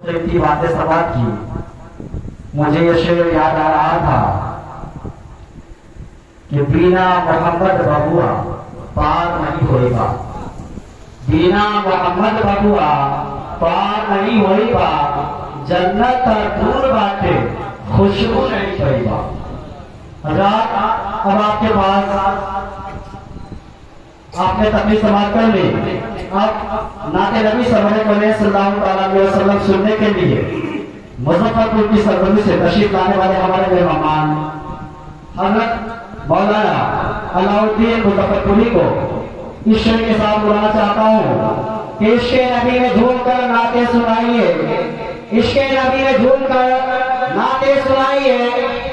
की बातें समाप्त की। मुझे ये शेर याद आ रहा था कि बिना मोहम्मद बबुआ पार नहीं होएगा, बिना मोहम्मद बबुआ पार नहीं होएगा, जन्नत दूर बाटे खुशबू नहीं पड़ेगा। अब आपके पास आपने तकलीफ समाप्त कर ली। अब नाते नबी सल्लल्लाहु अलैहि वसल्लम सुनने के लिए मुजफ्फरपुर की सरजमी से तशरीफ लाने वाले हमारे मेहमान हजरत मौलाना अलाउद्दीन मुजफ्फरपुरी को इस शेर के साथ बुलाना चाहता हूँ कि इश्क़े नबी ने झूम कर नाते सुनाइए, इश्क़े नबी ने झूम कर नाते सुनाइए,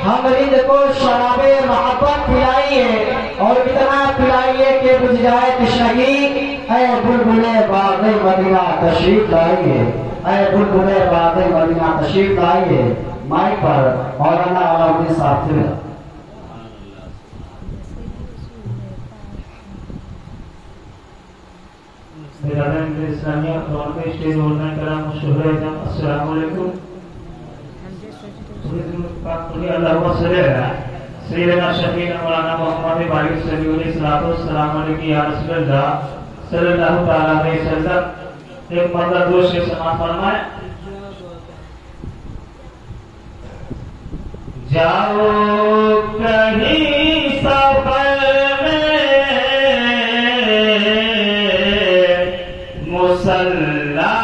हम रिंद को शराबे मोहब्बत पिलाइए और इतना पिलाइए कि बुझ जाए तशनगी। ऐ बुलबुले बाग़े मदीना तशरीफ लाइए, ऐ बुलबुले बाग़े मदीना तशरीफ लाइए। माइक पर मौलाना अलाउद्दीन साहब थे। इस्लामिया और के स्टेज ऑनलाइन कराम शुक्रिया जम अस्सलाम वालेकुम। अल्लाहुम्मा सल्ली अला सय्यिदना शफीना मौलाना मुहम्मद बारिक सल्लल्लाहु अलैहि या रसूलल्लाह सल्लल्लाहु तआला अलैहि वसल्लम। एक मर्दा दो शेर समाप्त फरमाए। जाओ कहीं सफर मुसल्ला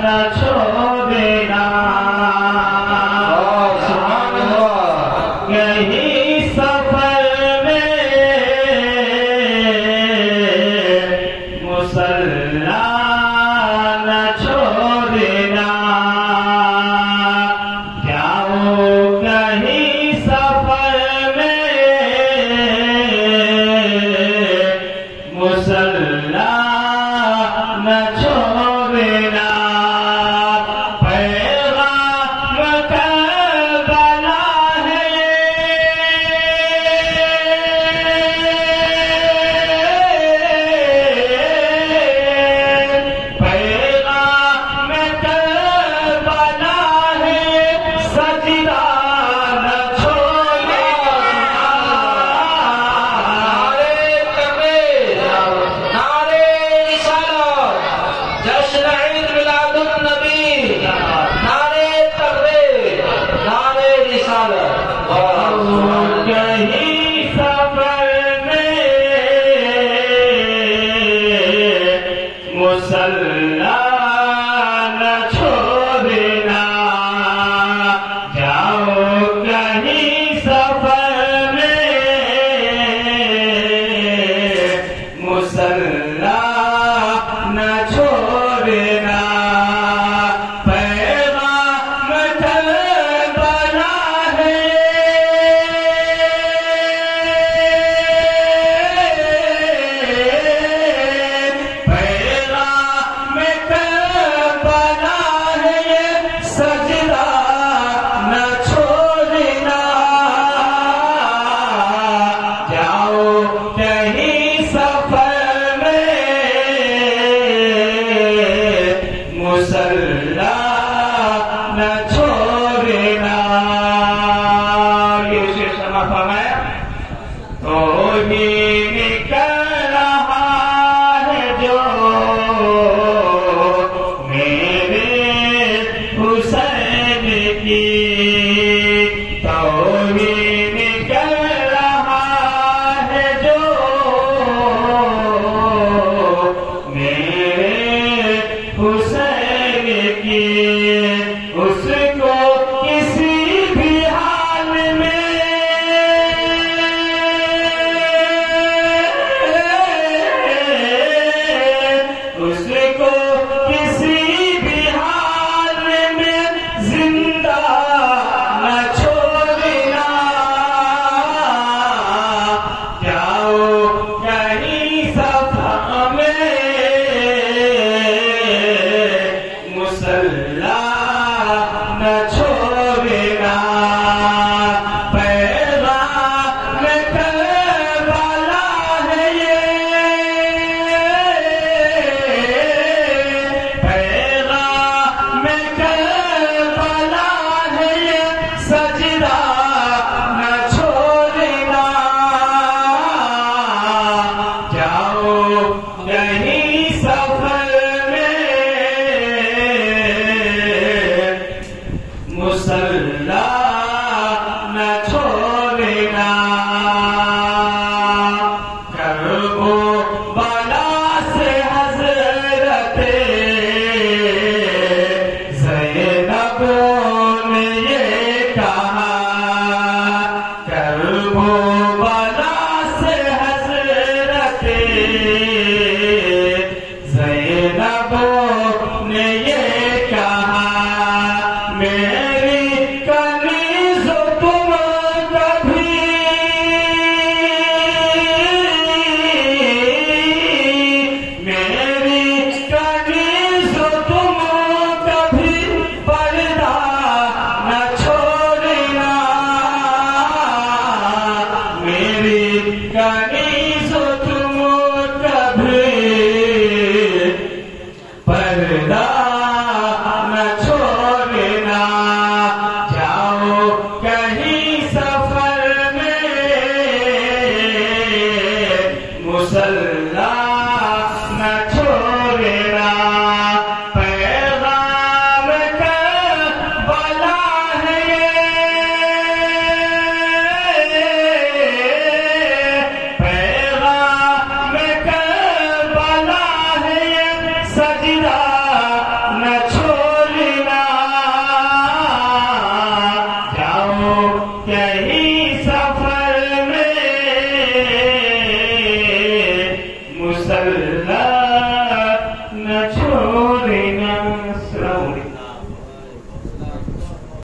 न छोड़ना, यही सफर में मुसल्ला न छोड़ना, जाओ कहीं सफर में मुसल्ला न छोड़ना, पैगाम करबला है, पैगाम करबला है, सजदा न छोड़ना। नारे तकबीर, नारे रिसालत, जश्न ईद मिलादुन नबी, नारे तकबीर, नारे रिसालत। कहीं सफर में मुसल्ला न छोड़ना, जाओ कहीं सफर में मुसल्ला न छोड़ना, पैगाम करबला है, पैगाम करबला है, सजदा न छोड़ना, जाओ कहीं सफर में मुसल्ला न छोड़ना। ये शेर समाप्त फरमाया। तो ही निकल रहा है जो मेरे हुसैन की, तो ही निकल रहा है जो मेरे हुसैन की, उसको किसी भी हाल में, उसको किसी भी हाल में जिंदा न छोड़ना, जाओ कहीं सफर में मुसल्ला न छोड़ना।